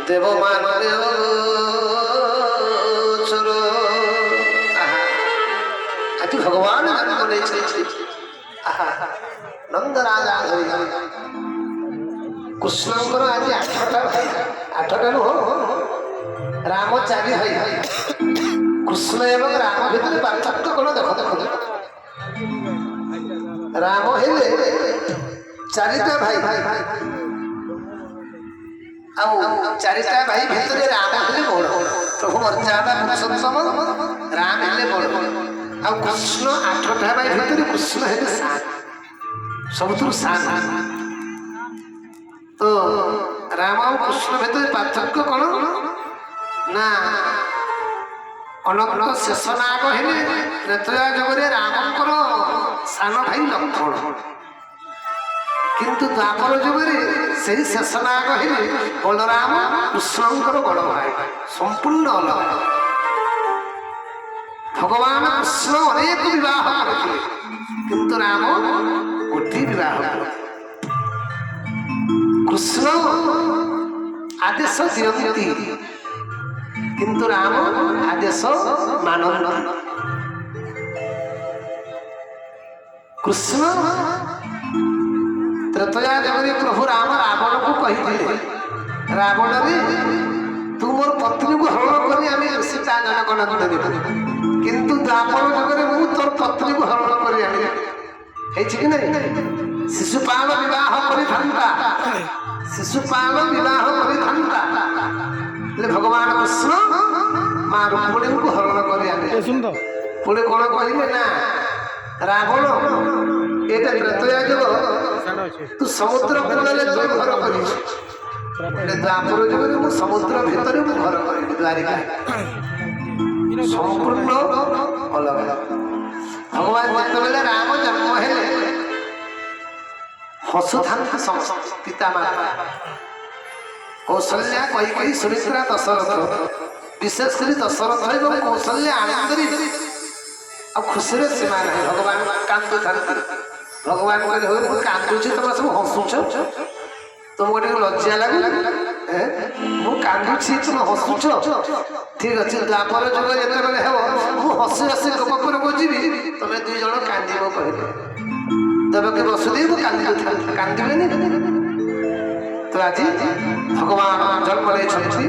দেব মানে আজ ভগবান জন্ম নিয়েছে নন্দ রাজা ধরি কৃষ্ণঙ্কর আজ আঠটা নু রাম চারি ভাই কৃষ্ণ এবং রাম ভিতরে পার্থক্য কোন দেখো দেখো রাম হেলে চারিটা ভাই চারিটা ভাই ভিতরে রাম হেলে বড় প্রভু মর্যাদা পুরুষোত্তম রাম হেলে বড় ଆଉ କୃଷ୍ଣ ଆଠଟା ଭାଇ ଭିତରେ କୃଷ୍ଣ ହେଲେ ସବୁଥିରୁ ସାନ ତ ରାମ ଆଉ କୃଷ୍ଣ ଭିତରେ ପାର୍ଥକ୍ୟ କଣ ନା ଅନନ୍ତ ଶେଷ ନାଗ ହେଲେ ତ୍ରେତୟା ଯୁଗରେ ରାମଙ୍କର ସାନ ଭାଇ ଲକ୍ଷ୍ମଣ କିନ୍ତୁ ଦ୍ୱାପର ଯୁଗରେ ସେହି ଶେଷ ନାଗ ହେଲେ ବଳରାମ କୃଷ୍ଣଙ୍କର ବଡ଼ ଭାଇ ସମ୍ପୂର୍ଣ୍ଣ ଅଲଗା ভগবান কৃষ্ণ অনেক বিবাহ করেছিলেন কিন্তু রাম গোটিয়ে বিবাহ করেছিলেন কৃষ্ণ আদেশ দিয়ন্তি কিন্তু রাম আদেশ ମାନନ୍ତି কৃষ্ণ ତ୍ରେତୟା ଯୁଗରେ ପ୍ରଭୁ ରାମ ରାବଣକୁ କହିଥିଲେ ରାବଣରେ ତୁ ମୋର ପତ୍ନୀକୁ ହରଣ କରି ଆମେ ସୀତା ଜନଗଣନା ଦେବୁ কিন্তু দ্বাপর যুগরে মু তোর পত্নীকে হরণ করে আনি হয়েছে কি নাই শিশুপাল বিবাহ করে থান্তা শিশুপাল বিবাহ করে থান্তা ভগবান কৃষ্ণ মা রুক্মিণীকে হরণ করে আনি পুଣି কোন কহিলে না রাবণ এটা ত্রেতয়া যুগ তু সমুদ্র কূଳରେ তুই ঘর করিଛୁ দ্বাপর যুগরে মু সমুদ্র ভিতরে মু ঘর করিବି দ্বারিকা সম্পূর্ণ অলগা ভগবান যেତେବେଳେ রাম জন্ম ହେଲେ ହସୁଥାନ୍ତି ସମସ୍ତ ପିତା ମାତା କୌଶଲ୍ୟା କୈକେୟୀ ସୁମିତ୍ରା ଦଶରଥ ବିଶେଷ କରି ଦଶରଥ ଏବଂ କୌଶଲ୍ୟା ଆନନ୍ଦରେ ଆଉ ଖୁସିରେ ସୀମା ନାହିଁ ଭଗବାନ କାନ୍ଦୁଥାନ୍ତି ଭଗବାନ କହିଲେ ହଉ ମୁଁ କାନ୍ଦୁଛି ତମେ ସବୁ ହସୁଛ ତୁମକୁ ଟିକେ ଲଜ୍ଜା ଲାଗୁ ମୁଁ କାନ୍ଦୁଛି ତୁମେ ହସୁଛ ଠିକ ଅଛି ଦ୍ୱାପର ଯୁଗ ଯେତେବେଳେ ହେବ ମୁଁ ହସି ହସି ଗୋପପୁରକୁ ଯିବି ତମେ ଦୁଇ ଜଣ କାନ୍ଦିବ କହିଲେ ଦେବକୀ ବସୁଦେବ କାନ୍ଦିବେନି ତ ଆଜି ଭଗବାନ ଜନ୍ମ ନେଇଛନ୍ତି